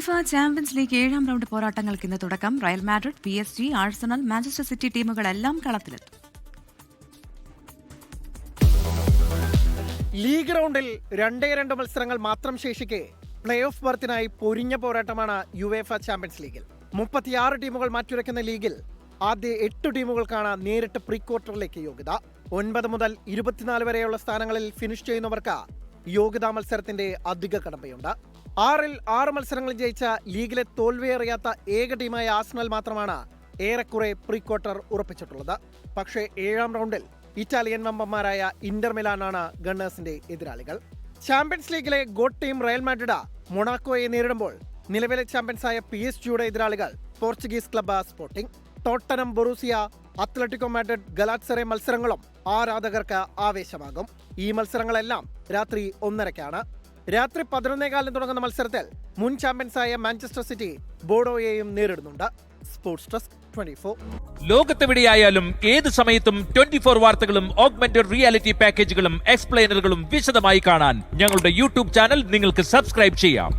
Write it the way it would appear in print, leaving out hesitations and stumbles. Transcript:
UEFA Champions League 7ാം round പോരാട്ടങ്ങൾക്ക് ഇന്ന് തുടക്കം. Real Madrid, PSG, Arsenal, Manchester City ടീമുകളെല്ലാം കളത്തിലെത്തും. ലീഗ് റൗണ്ടിൽ 2 മത്സരങ്ങൾ മാത്രം ശേഷിക്കെ പ്ലേ ഓഫ് ബർത്തിനായി പൊരിഞ്ഞ പോരാട്ടമാണ് യുവേഫ ചാമ്പ്യൻസ് ലീഗിൽ. 36 ടീമുകൾ മാറ്റുരയ്ക്കുന്ന ലീഗിൽ ആദ്യ 8 ടീമുകൾക്കാണ് നേരിട്ട് പ്രീ ക്വാർട്ടറിലേക്ക് യോഗ്യത. 9 മുതൽ 24 വരെയുള്ള സ്ഥാനങ്ങളിൽ ഫിനിഷ് ചെയ്യുന്നവർക്ക് യോഗ്യതാ മത്സരത്തിന്റെ അധിക കടമ്പയുണ്ട്. 6 മത്സരങ്ങൾ ജയിച്ച ലീഗിലെ തോൽവിയറിയാത്ത ഏക ടീമായ ആഴ്സണൽ മാത്രമാണ് ഏറെക്കുറെ പ്രീ ക്വാർട്ടർ ഉറപ്പിച്ചിട്ടുള്ളത്. പക്ഷേ 7ാം റൗണ്ടിൽ ഇറ്റാലിയൻ വമ്പന്മാരായ ഇന്റർ മിലാനാണ് ഗണ്ണേഴ്സിന്റെ എതിരാളികൾ. ചാമ്പ്യൻസ് ലീഗിലെ ഗോട്ട് ടീം റയൽ മാഡ്രിഡ് മൊണാക്കോയെ നേരിടുമ്പോൾ നിലവിലെ ചാമ്പ്യൻസായ PSG-യുടെ എതിരാളികൾ Portuguese club Sporting. Tottenham, Borussia, Atletico Madrid, Galatasaray മത്സരങ്ങളും ആരാധകർക്ക് ആവേശമാകും. ഈ മത്സരങ്ങളെല്ലാം രാത്രി 1:30-ക്കാണ്. രാത്രി 11:15 തുടങ്ങുന്ന മത്സരത്തിൽ മുൻ ചാമ്പ്യൻസായ മാഞ്ചസ്റ്റർ സിറ്റി ബോഡോയെയും നേരിടുന്നുണ്ട്. Sports desk 24. ലോകത്തെവിടെയായാലും ഏത് സമയത്തും 24 വാർത്തകളും ഓഗ്മെന്റഡ് റിയാലിറ്റി പാക്കേജുകളും എക്സ്പ്ലെയിനറുകളും വിശദമായി കാണാൻ ഞങ്ങളുടെ യൂട്യൂബ് ചാനൽ നിങ്ങൾക്ക് സബ്സ്ക്രൈബ് ചെയ്യാം.